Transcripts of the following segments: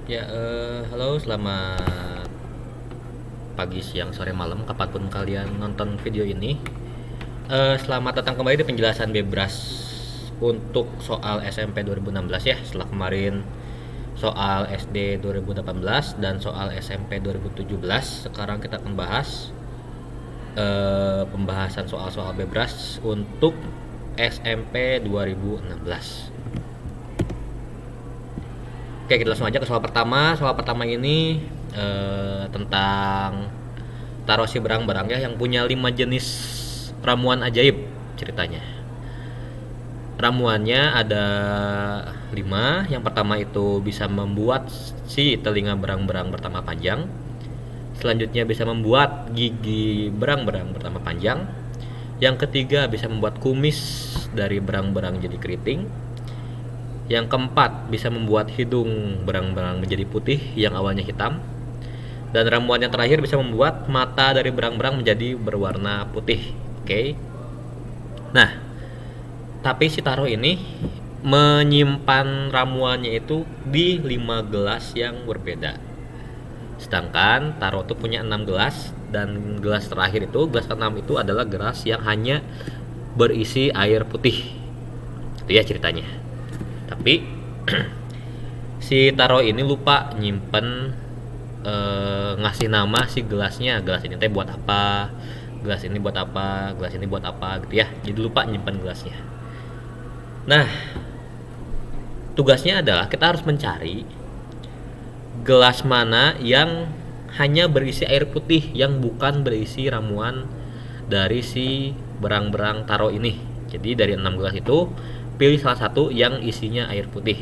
Ya, halo, selamat pagi, siang, sore, malam, kapanpun kalian nonton video ini. Selamat datang kembali di penjelasan Bebras untuk soal SMP 2016 ya. Setelah kemarin soal SD 2018 dan soal SMP 2017, sekarang kita akan bahas pembahasan soal-soal Bebras untuk SMP 2016. Oke, kita langsung aja ke soal pertama. Soal pertama ini tentang tarosi berang-berang ya yang punya 5 jenis ramuan ajaib ceritanya. Ramuannya ada 5. Yang pertama itu bisa membuat si telinga berang-berang bertambah panjang. Selanjutnya bisa membuat gigi berang-berang bertambah panjang. Yang ketiga bisa membuat kumis dari berang-berang jadi keriting. Yang keempat bisa membuat hidung berang-berang menjadi putih yang awalnya hitam. Dan ramuan yang terakhir bisa membuat mata dari berang-berang menjadi berwarna putih. Oke. Nah, tapi si Taro ini menyimpan ramuannya itu di 5 gelas yang berbeda. Sedangkan Taro tuh punya 6 gelas dan gelas terakhir itu, gelas ke-6 itu adalah gelas yang hanya berisi air putih. Itu ya ceritanya. Tapi si Taro ini lupa nyimpen ngasih nama si gelasnya. Gelas ini teh buat apa? Gelas ini buat apa? Gelas ini buat apa gitu ya. Jadi lupa nyimpen gelasnya. Nah, tugasnya adalah kita harus mencari gelas mana yang hanya berisi air putih yang bukan berisi ramuan dari si berang-berang Taro ini. Jadi dari 6 gelas itu pilih salah satu yang isinya air putih.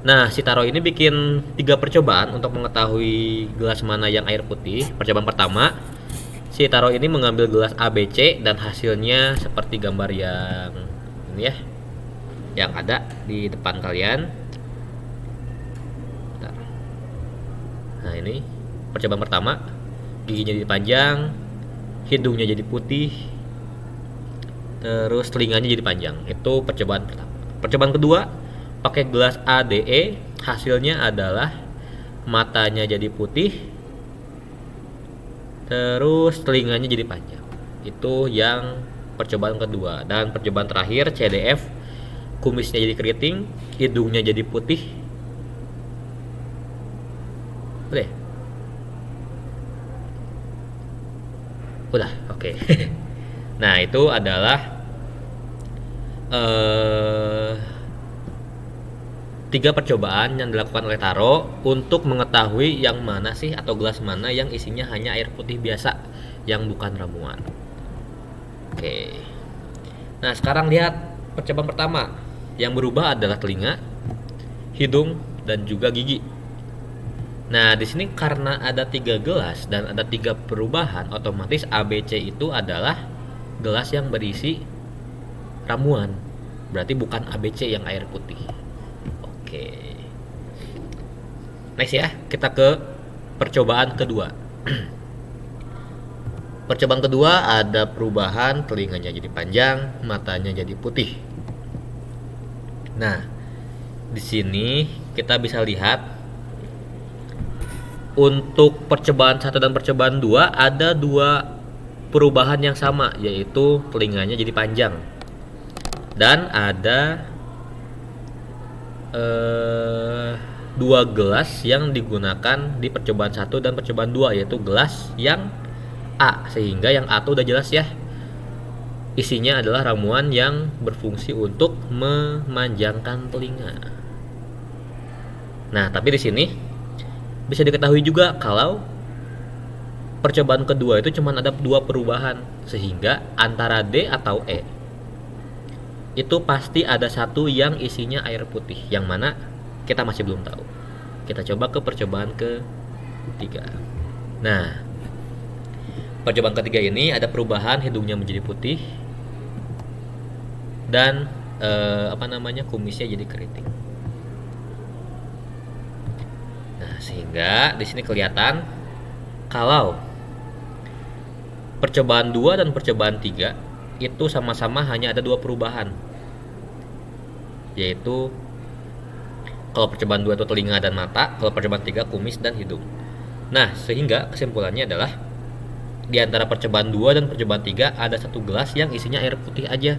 Nah, si Taro ini bikin 3 percobaan untuk mengetahui gelas mana yang air putih. Percobaan pertama, si Taro ini mengambil gelas ABC dan hasilnya seperti gambar yang ini ya, yang ada di depan kalian. Bentar. Nah, ini percobaan pertama, giginya jadi panjang, hidungnya jadi putih, terus telinganya jadi panjang. Itu percobaan pertama. Percobaan kedua, pakai gelas ADE, hasilnya adalah matanya jadi putih, terus telinganya jadi panjang. Itu yang percobaan kedua. Dan percobaan terakhir CDF, kumisnya jadi keriting, hidungnya jadi putih. Udah. Udah, oke. Nah, itu adalah 3 percobaan yang dilakukan oleh Taro untuk mengetahui yang mana sih atau gelas mana yang isinya hanya air putih biasa yang bukan ramuan. Oke. Nah, sekarang lihat percobaan pertama. Yang berubah adalah telinga, hidung, dan juga gigi. Nah, di sini karena ada 3 gelas dan ada 3 perubahan, otomatis ABC itu adalah gelas yang berisi ramuan. Berarti bukan ABC yang air putih. Oke. Next ya, kita ke percobaan kedua. Percobaan kedua ada perubahan telinganya jadi panjang, matanya jadi putih. Nah, di sini kita bisa lihat untuk percobaan 1 dan percobaan 2 ada 2 perubahan yang sama, yaitu telinganya jadi panjang. Dan ada 2 gelas yang digunakan di percobaan 1 dan percobaan 2, yaitu gelas yang A, sehingga yang A itu udah jelas ya. Isinya adalah ramuan yang berfungsi untuk memanjangkan telinga. Nah, tapi di sini bisa diketahui juga kalau percobaan kedua itu cuma ada 2 perubahan, sehingga antara D atau E itu pasti ada satu yang isinya air putih, yang mana kita masih belum tahu. Kita coba ke percobaan ketiga. Nah, percobaan ketiga ini ada perubahan hidungnya menjadi putih dan kumisnya jadi keriting. Nah, sehingga di sini kelihatan kalau percobaan 2 dan percobaan 3 itu sama-sama hanya ada 2 perubahan, yaitu Kalau percobaan 2 itu telinga dan mata, kalau percobaan 3 kumis dan hidung. Nah, sehingga kesimpulannya adalah di antara percobaan 2 dan percobaan 3 ada satu gelas yang isinya air putih aja.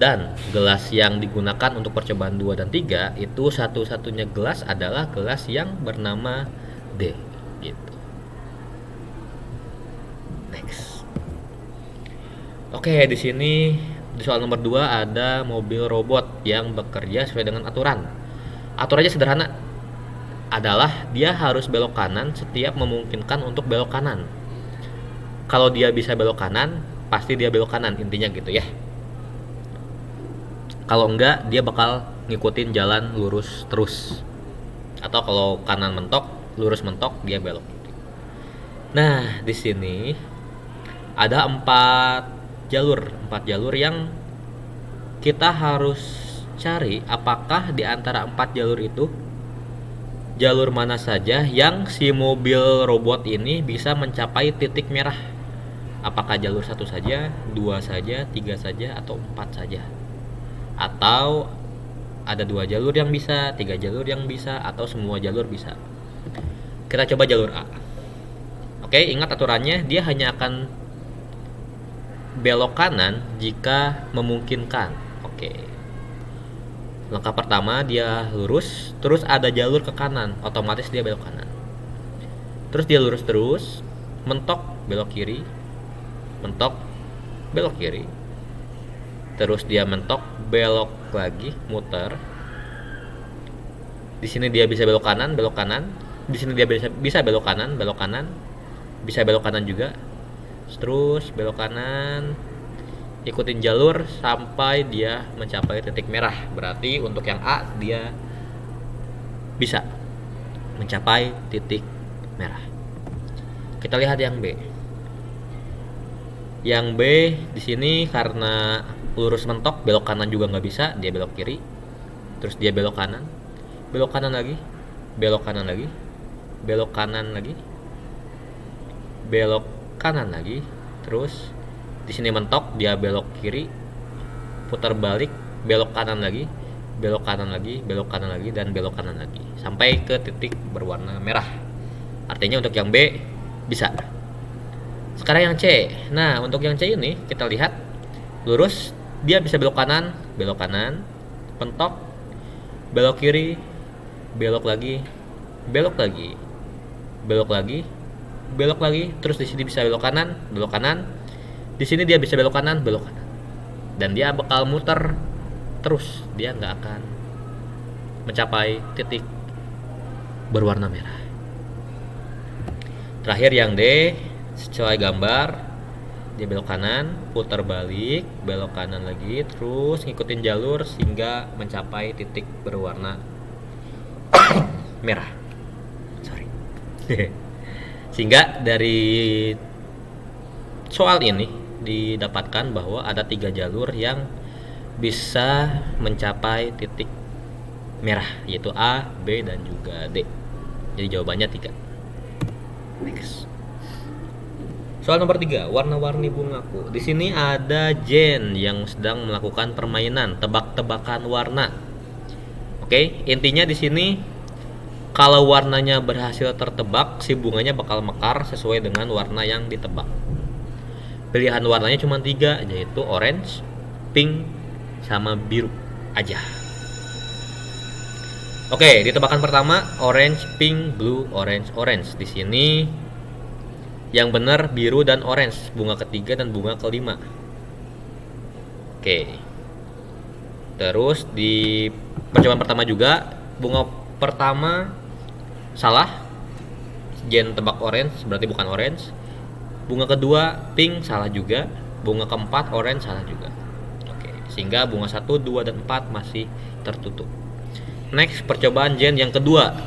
Dan gelas yang digunakan untuk percobaan 2 dan 3 itu satu-satunya gelas adalah gelas yang bernama D gitu. Next. Oke, di sini di soal nomor 2 ada mobil robot yang bekerja sesuai dengan aturan. Aturannya sederhana. Adalah dia harus belok kanan setiap memungkinkan untuk belok kanan. Kalau dia bisa belok kanan, pasti dia belok kanan, intinya gitu ya. Kalau enggak, dia bakal ngikutin jalan lurus terus. Atau kalau kanan mentok, lurus mentok, dia belok. Nah, di sini ada 4 jalur yang kita harus cari apakah di antara 4 jalur itu jalur mana saja yang si mobil robot ini bisa mencapai titik merah. Apakah jalur 1 saja, 2 saja, 3 saja, atau 4 saja? Atau ada 2 jalur yang bisa, 3 jalur yang bisa, atau semua jalur bisa. Kita coba jalur A. Oke, ingat aturannya, dia hanya akan belok kanan jika memungkinkan. Oke. Langkah pertama dia lurus, terus ada jalur ke kanan, otomatis dia belok kanan. Terus dia lurus terus, mentok, belok kiri, mentok, belok kiri. Terus dia mentok, belok lagi, muter. Di sini dia bisa belok kanan, belok kanan. Di sini dia bisa belok kanan, belok kanan. Bisa belok kanan juga. Terus belok kanan. Ikutin jalur sampai dia mencapai titik merah. Berarti untuk yang A dia bisa mencapai titik merah. Kita lihat yang B. Yang B di sini karena lurus mentok, belok kanan juga nggak bisa, dia belok kiri. Terus dia belok kanan lagi, belok kanan lagi, belok kanan lagi, belok kanan lagi. Terus di sini mentok, dia belok kiri, putar balik, belok kanan lagi, belok kanan lagi, belok kanan lagi, dan belok kanan lagi sampai ke titik berwarna merah. Artinya untuk yang B bisa. Sekarang yang C. Nah, untuk yang C ini kita lihat lurus, dia bisa belok kanan, mentok, belok kiri, belok lagi, belok lagi, belok lagi, belok lagi. Terus di sini bisa belok kanan, belok kanan. Di sini dia bisa belok kanan, belok kanan. Dan dia bakal muter terus, dia nggak akan mencapai titik berwarna merah. Terakhir yang D, sesuai gambar. Dia belok kanan, putar balik, belok kanan lagi, terus ngikutin jalur sehingga mencapai titik berwarna merah. Sorry. Sehingga dari soal ini didapatkan bahwa ada 3 jalur yang bisa mencapai titik merah, yaitu A, B, dan juga D. Jadi jawabannya 3. Next. Soal nomor 3, warna-warni bungaku. Di sini ada Jen yang sedang melakukan permainan tebak-tebakan warna. Oke, intinya di sini kalau warnanya berhasil tertebak, si bunganya bakal mekar sesuai dengan warna yang ditebak. Pilihan warnanya cuma 3, yaitu orange, pink, sama biru aja. Oke, di tebakan pertama orange, pink, blue, orange, orange. Di sini yang benar biru dan orange, bunga ketiga dan bunga kelima. Oke. Terus di percobaan pertama juga bunga pertama salah. Jen tebak orange, berarti bukan orange. Bunga kedua pink, salah juga. Bunga keempat orange, salah juga. Oke, sehingga bunga 1, 2, dan 4 masih tertutup. Next, percobaan Jen yang kedua.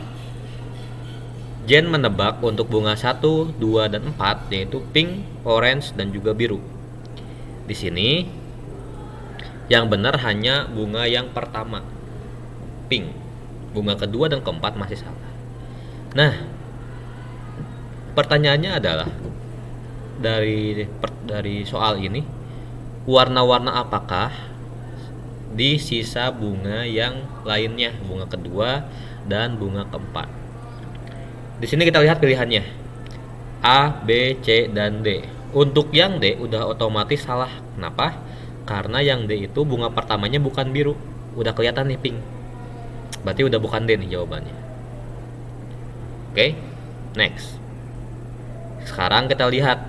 Jen menebak untuk bunga 1, 2, dan 4, yaitu pink, orange, dan juga biru. Di sini yang benar hanya bunga yang pertama, pink. Bunga kedua dan keempat masih salah. Nah, pertanyaannya adalah dari soal ini, warna-warna apakah di sisa bunga yang lainnya, bunga kedua dan bunga keempat. Di sini kita lihat pilihannya A, B, C, dan D. Untuk yang D udah otomatis salah. Kenapa? Karena yang D itu bunga pertamanya bukan biru, udah kelihatan nih pink. Berarti udah bukan D nih jawabannya. Oke, next. Sekarang kita lihat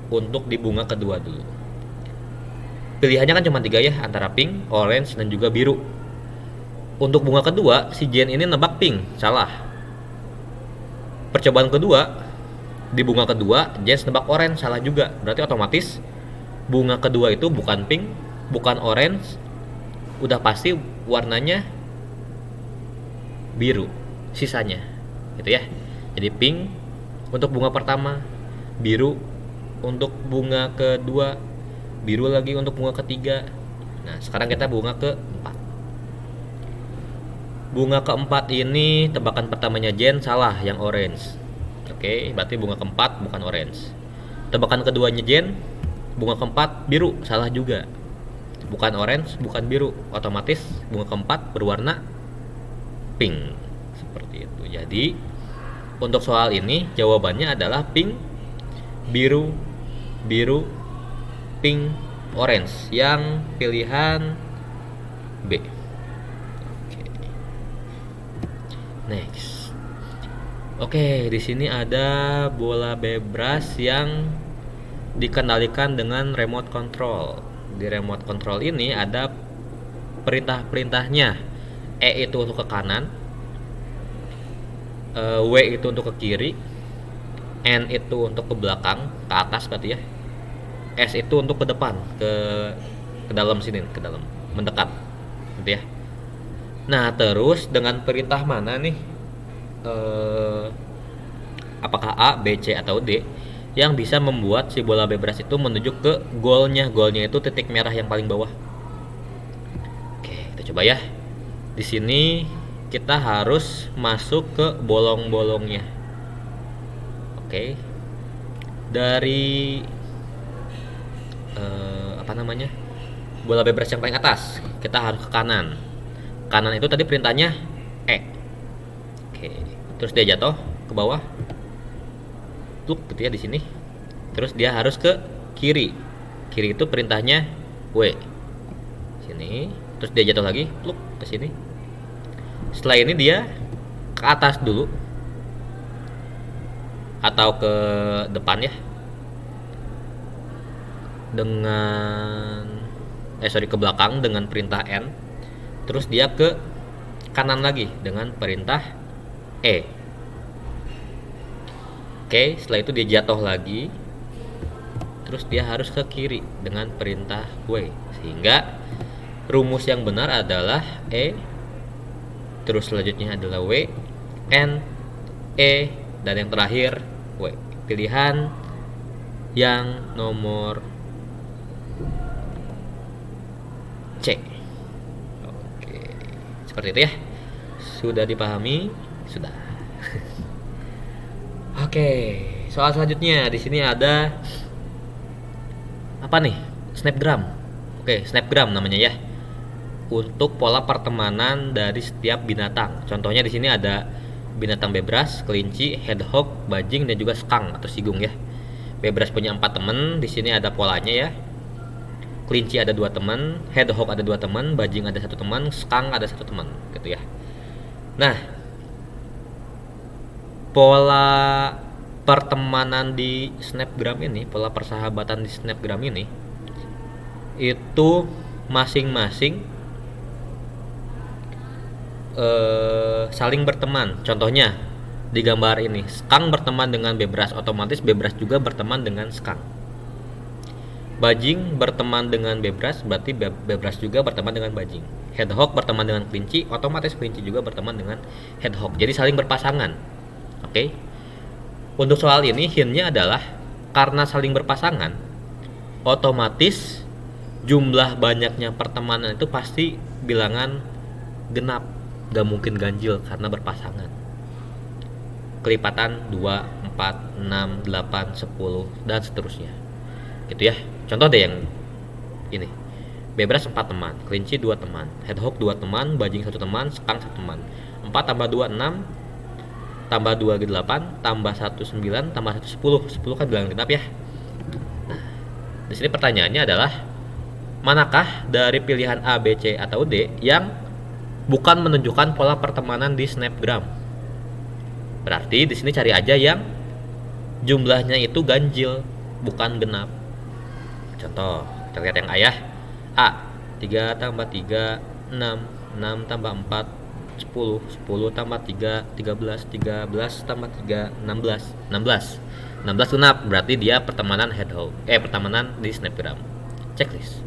untuk di bunga kedua dulu. Pilihannya kan cuma 3 ya, antara pink, orange, dan juga biru. Untuk bunga kedua, si Jen ini nebak pink, salah. Percobaan kedua, di bunga kedua, Jen nebak orange, salah juga. Berarti otomatis bunga kedua itu bukan pink, bukan orange, udah pasti warnanya biru sisanya, gitu ya. Jadi pink untuk bunga pertama, biru untuk bunga kedua, biru lagi untuk bunga ketiga. Nah, sekarang kita bunga keempat. Bunga keempat ini tebakan pertamanya Jen salah, yang orange. Oke, berarti bunga keempat bukan orange. Tebakan keduanya Jen, bunga keempat biru, salah juga. Bukan orange, bukan biru. Otomatis bunga keempat berwarna pink. Seperti itu. Jadi, untuk soal ini jawabannya adalah pink, biru, biru, pink, orange. Yang pilihan B. Next. Oke, di sini ada bola bebras yang dikendalikan dengan remote control. Di remote control ini ada perintah-perintahnya. E itu untuk ke kanan, W itu untuk ke kiri, N itu untuk ke belakang, ke atas berarti ya. S itu untuk ke depan, ke dalam sini, ke dalam, mendekat, gitu ya. Nah, terus dengan perintah mana nih? Apakah A, B, C, atau D yang bisa membuat si bola bebras itu menuju ke golnya? Golnya itu titik merah yang paling bawah. Oke, kita coba ya. Di sini kita harus masuk ke bolong-bolongnya. Oke. Dari bola bebras yang paling atas, kita harus ke kanan. Kanan itu tadi perintahnya E. Oke, terus dia jatuh ke bawah. Pluk gitu ya di sini. Terus dia harus ke kiri. Kiri itu perintahnya W. Sini, terus dia jatuh lagi, pluk ke sini. Setelah ini dia ke atas dulu atau ke depan ya. Ke belakang dengan perintah N. Terus dia ke kanan lagi dengan perintah E. Oke, setelah itu dia jatuh lagi. Terus dia harus ke kiri dengan perintah W. Sehingga rumus yang benar adalah E. Terus selanjutnya adalah W, N, E, dan yang terakhir W. Pilihan yang nomor C. Oke, seperti itu ya. Sudah dipahami? Sudah. Oke, soal selanjutnya di sini ada apa nih? Snapgram. Oke, snapgram namanya ya. Untuk pola pertemanan dari setiap binatang. Contohnya di sini ada binatang bebras, kelinci, hedgehog, bajing, dan juga skunk atau sigung ya. Bebras punya 4 teman, di sini ada polanya ya. Kelinci ada 2 teman, hedgehog ada 2 teman, bajing ada 1 teman, skunk ada 1 teman, gitu ya. Nah, pola pertemanan di snapgram ini, pola persahabatan di snapgram ini itu masing-masing saling berteman. Contohnya di gambar ini, skunk berteman dengan bebras, otomatis bebras juga berteman dengan skunk. Bajing berteman dengan bebras, berarti bebras juga berteman dengan bajing. Hedgehog berteman dengan kelinci, otomatis kelinci juga berteman dengan hedgehog. Jadi saling berpasangan. Oke. Untuk soal ini hintnya adalah karena saling berpasangan, otomatis jumlah banyaknya pertemanan itu pasti bilangan genap, gak mungkin ganjil karena berpasangan. Kelipatan 2, 4, 6, 8, 10 dan seterusnya. Gitu ya. Contoh deh yang ini. Bebras 4 teman, kelinci 2 teman, hedgehog 2 teman, bajing 1 teman, sekang 1 teman. 4 tambah 2 6, tambah 2 8, tambah 1 9, tambah 1 10. 10 kan bilangan genap ya. Nah, di sini pertanyaannya adalah manakah dari pilihan A, B, C atau D yang bukan menunjukkan pola pertemanan di Snapgram? Berarti di sini cari aja yang jumlahnya itu ganjil, bukan genap. Contoh, kita lihat yang A ya. A, 3 tambah 3, 6, 6 tambah 4, 10, 10 tambah 3, 13, 13 tambah 3, 16, 16. 16 genap, berarti dia pertemanan pertemanan di Snapgram. Checklist.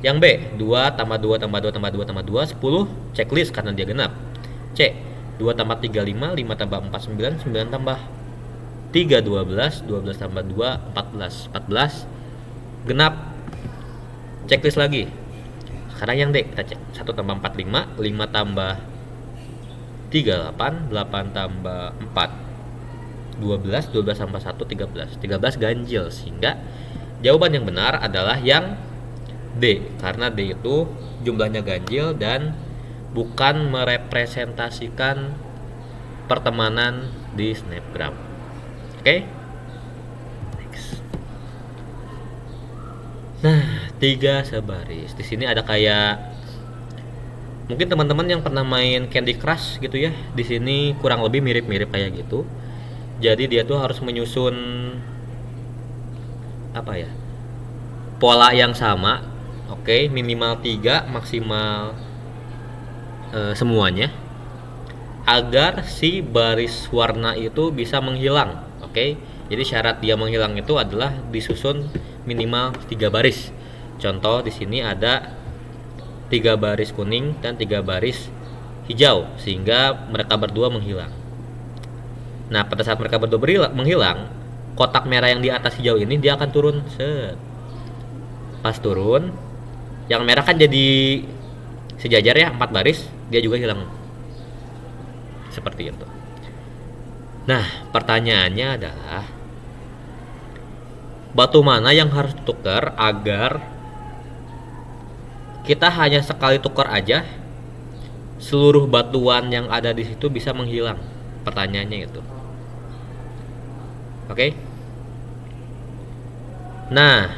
Yang B, 2 tambah 2 tambah 2 tambah 2 tambah 2, 10, checklist karena dia genap. C, 2 tambah 3, 5, 5 tambah 4, 9, 9 tambah 3, 12, 12 tambah 2, 14, 14, genap. Checklist lagi. Sekarang yang D, kita cek. 1 tambah 4, 5, 5 tambah 3, 8, 8 tambah 4, 12, 12 tambah 1, 13, 13 ganjil, sehingga jawaban yang benar adalah yang D, karena D itu jumlahnya ganjil dan bukan merepresentasikan pertemanan di Snapgram. Oke? Next. Nah, 3 sebaris. Di sini ada kayak mungkin teman-teman yang pernah main Candy Crush gitu ya. Di sini kurang lebih mirip-mirip kayak gitu. Jadi dia tuh harus menyusun apa ya? Pola yang sama. Oke, minimal 3, maksimal semuanya. Agar si baris warna itu bisa menghilang. Oke. Jadi syarat dia menghilang itu adalah disusun minimal 3 baris. Contoh di sini ada 3 baris kuning dan 3 baris hijau, sehingga mereka berdua menghilang. Nah, pada saat mereka berdua menghilang, kotak merah yang di atas hijau ini dia akan turun. Set. Pas turun, yang merah kan jadi sejajar ya, 4 baris, dia juga hilang. Seperti itu. Nah, pertanyaannya adalah batu mana yang harus ditukar agar kita hanya sekali tukar aja seluruh batuan yang ada di situ bisa menghilang? Pertanyaannya itu. Oke? Nah,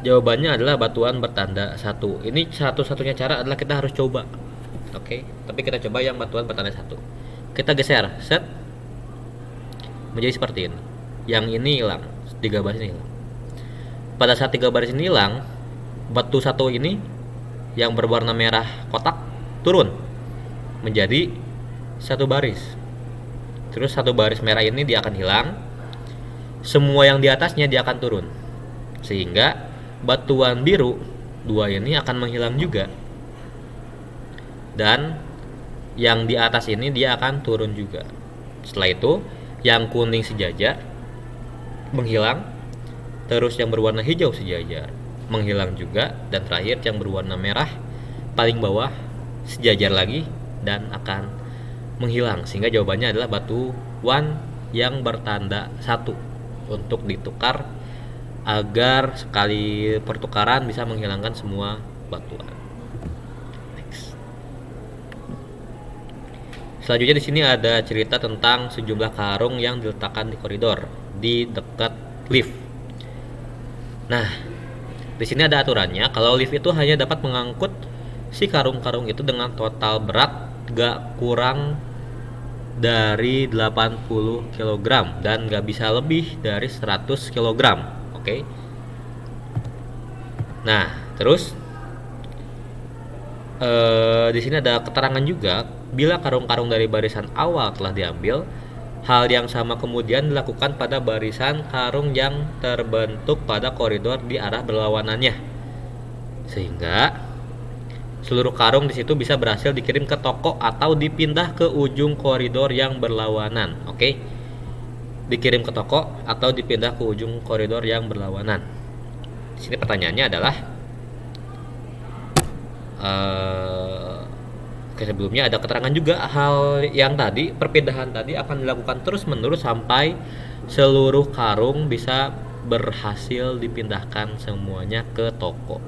jawabannya adalah batuan bertanda 1. Ini satu-satunya cara adalah kita harus coba. Oke? Tapi kita coba yang batuan bertanda 1. Kita geser, set. Menjadi seperti ini. Yang ini hilang, 3 baris ini hilang. Pada saat 3 baris ini hilang, batu 1 ini yang berwarna merah kotak turun menjadi 1 baris. Terus 1 baris merah ini dia akan hilang. Semua yang di atasnya dia akan turun. Sehingga batuan biru 2 ini akan menghilang juga. Dan yang di atas ini dia akan turun juga. Setelah itu yang kuning sejajar menghilang, terus yang berwarna hijau sejajar menghilang juga, dan terakhir yang berwarna merah paling bawah sejajar lagi dan akan menghilang, sehingga jawabannya adalah batuan yang bertanda 1 untuk ditukar agar sekali pertukaran bisa menghilangkan semua batuan. Next. Selanjutnya di sini ada cerita tentang sejumlah karung yang diletakkan di koridor di dekat lift. Nah, di sini ada aturannya kalau lift itu hanya dapat mengangkut si karung-karung itu dengan total berat gak kurang dari 80 kg dan gak bisa lebih dari 100 kg. Oke. Nah, terus di sini ada keterangan juga bila karung-karung dari barisan awal telah diambil, hal yang sama kemudian dilakukan pada barisan karung yang terbentuk pada koridor di arah berlawanannya, sehingga seluruh karung di situ bisa berhasil dikirim ke toko atau dipindah ke ujung koridor yang berlawanan. Oke, dikirim ke toko atau dipindah ke ujung koridor yang berlawanan. Di sini pertanyaannya adalah, sebelumnya ada keterangan juga hal yang tadi, perpindahan tadi akan dilakukan terus-menerus sampai seluruh karung bisa berhasil dipindahkan semuanya ke toko.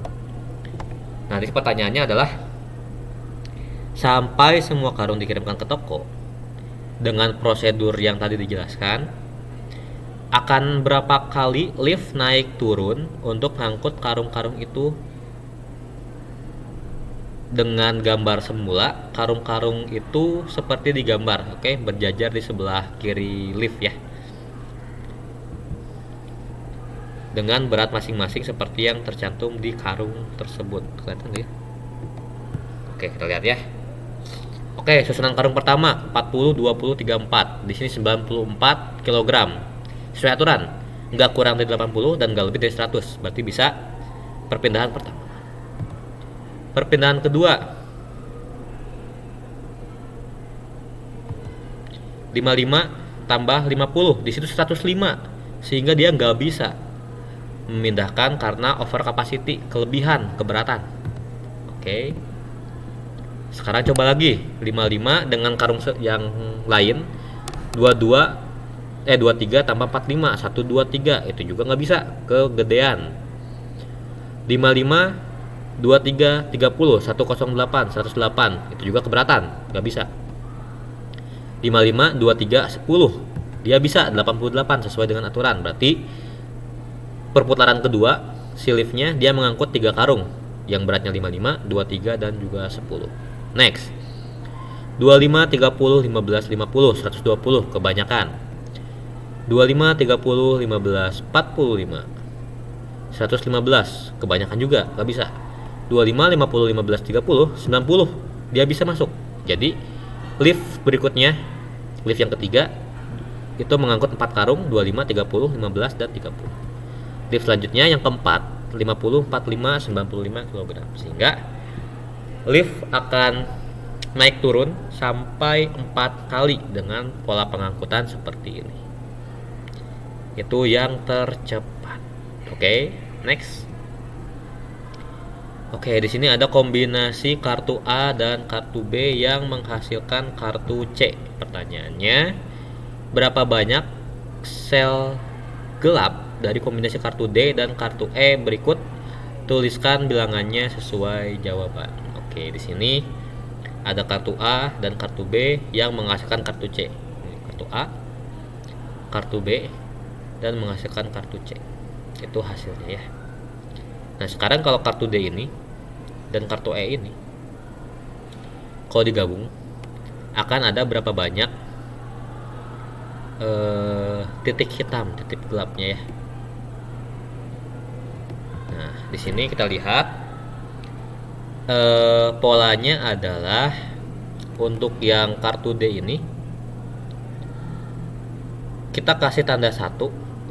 Nanti pertanyaannya adalah, sampai semua karung dikirimkan ke toko dengan prosedur yang tadi dijelaskan, akan berapa kali lift naik turun untuk mengangkut karung-karung itu? Dengan gambar semula, karung-karung itu seperti digambar, oke, berjajar di sebelah kiri lift ya, dengan berat masing-masing seperti yang tercantum di karung tersebut. Kelihatan ya? Oke, kita lihat ya. Oke, susunan karung pertama 40 20 34. Di sini 94 kg. Sesuai aturan, nggak kurang dari 80 dan nggak lebih dari 100. Berarti bisa perpindahan pertama. Perpindahan kedua 55 tambah 50, di situ 105, sehingga dia nggak bisa memindahkan karena over capacity, kelebihan keberatan. Oke, sekarang coba lagi 55 dengan karung yang lain, 23 tambah 45, 123, itu juga nggak bisa, kegedean. 55 23 30 108 108, itu juga keberatan, nggak bisa. 55 23 10, dia bisa 88 sesuai dengan aturan. Berarti perputaran kedua si liftnya dia mengangkut 3 karung yang beratnya 55, 23 dan juga 10. Next, 25 30 15 50 120, kebanyakan. 25 30 15 45 115, kebanyakan juga, nggak bisa. 25 50 15 30 90, dia bisa masuk. Jadi lift berikutnya, lift yang ketiga itu mengangkut 4 karung, 25 30 15 dan 30. Lift selanjutnya yang keempat 50 45 95 kg, sehingga lift akan naik turun sampai 4 kali dengan pola pengangkutan seperti ini. Itu yang tercepat. Oke, next. Oke, di sini ada kombinasi kartu A dan kartu B yang menghasilkan kartu C. Pertanyaannya, berapa banyak sel gelap dari kombinasi kartu D dan kartu E berikut? Tuliskan bilangannya sesuai jawaban. Oke, di sini ada kartu A dan kartu B yang menghasilkan kartu C. Kartu A, kartu B, dan menghasilkan kartu C. Itu hasilnya ya. Nah, sekarang kalau kartu D ini dan kartu E ini kalau digabung akan ada berapa banyak titik hitam, titik gelapnya ya. Nah, di sini kita lihat polanya adalah untuk yang kartu D ini kita kasih tanda 1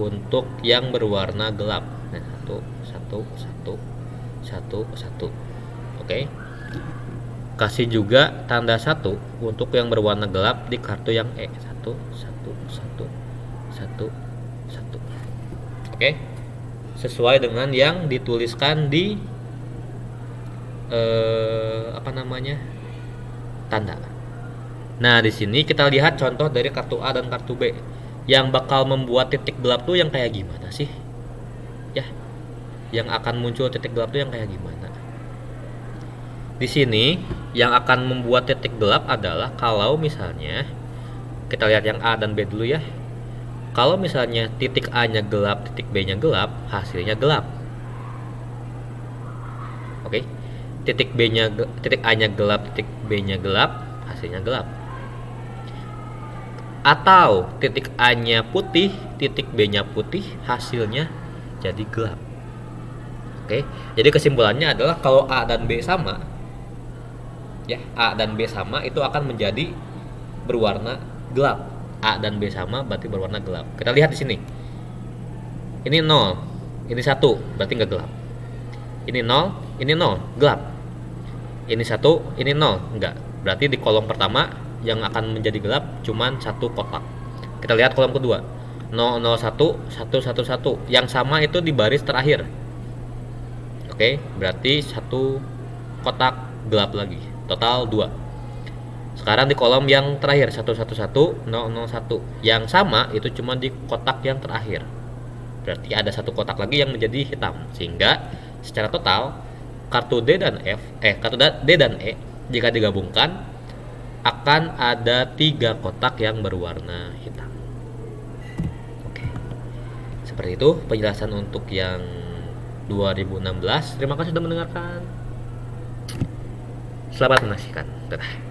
untuk yang berwarna gelap. Nah, 1. Oke. Kasih juga tanda 1 untuk yang berwarna gelap di kartu yang E. 1. Oke. Sesuai dengan yang dituliskan di tanda. Nah, di sini kita lihat contoh dari kartu A dan kartu B. Yang bakal membuat titik gelap tuh yang kayak gimana sih? Ya, yang akan muncul titik gelap tuh yang kayak gimana? Di sini yang akan membuat titik gelap adalah kalau misalnya kita lihat yang A dan B dulu ya. Kalau misalnya titik A-nya gelap, titik B-nya gelap, hasilnya gelap. Oke. Titik A-nya gelap, titik B-nya gelap, hasilnya gelap. Atau titik A-nya putih, titik B-nya putih, hasilnya jadi gelap. Oke, jadi kesimpulannya adalah kalau A dan B sama, ya, A dan B sama itu akan menjadi berwarna gelap. A dan B sama berarti berwarna gelap. Kita lihat di sini. Ini 0, ini 1, berarti nggak gelap. Ini 0, ini 0, gelap. Ini 1, ini 0, enggak. Berarti di kolom pertama yang akan menjadi gelap cuman 1 kotak. Kita lihat kolom kedua. 001 111, yang sama itu di baris terakhir. Oke, berarti 1 kotak gelap lagi. Total 2. Sekarang di kolom yang terakhir 111 001, yang sama itu cuma di kotak yang terakhir. berarti ada satu kotak lagi yang menjadi hitam, sehingga secara total kartu D dan E jika digabungkan akan ada 3 kotak yang berwarna hitam. Oke, seperti itu penjelasan untuk yang 2016. Terima kasih sudah mendengarkan. Selamat menyaksikan. Dadah.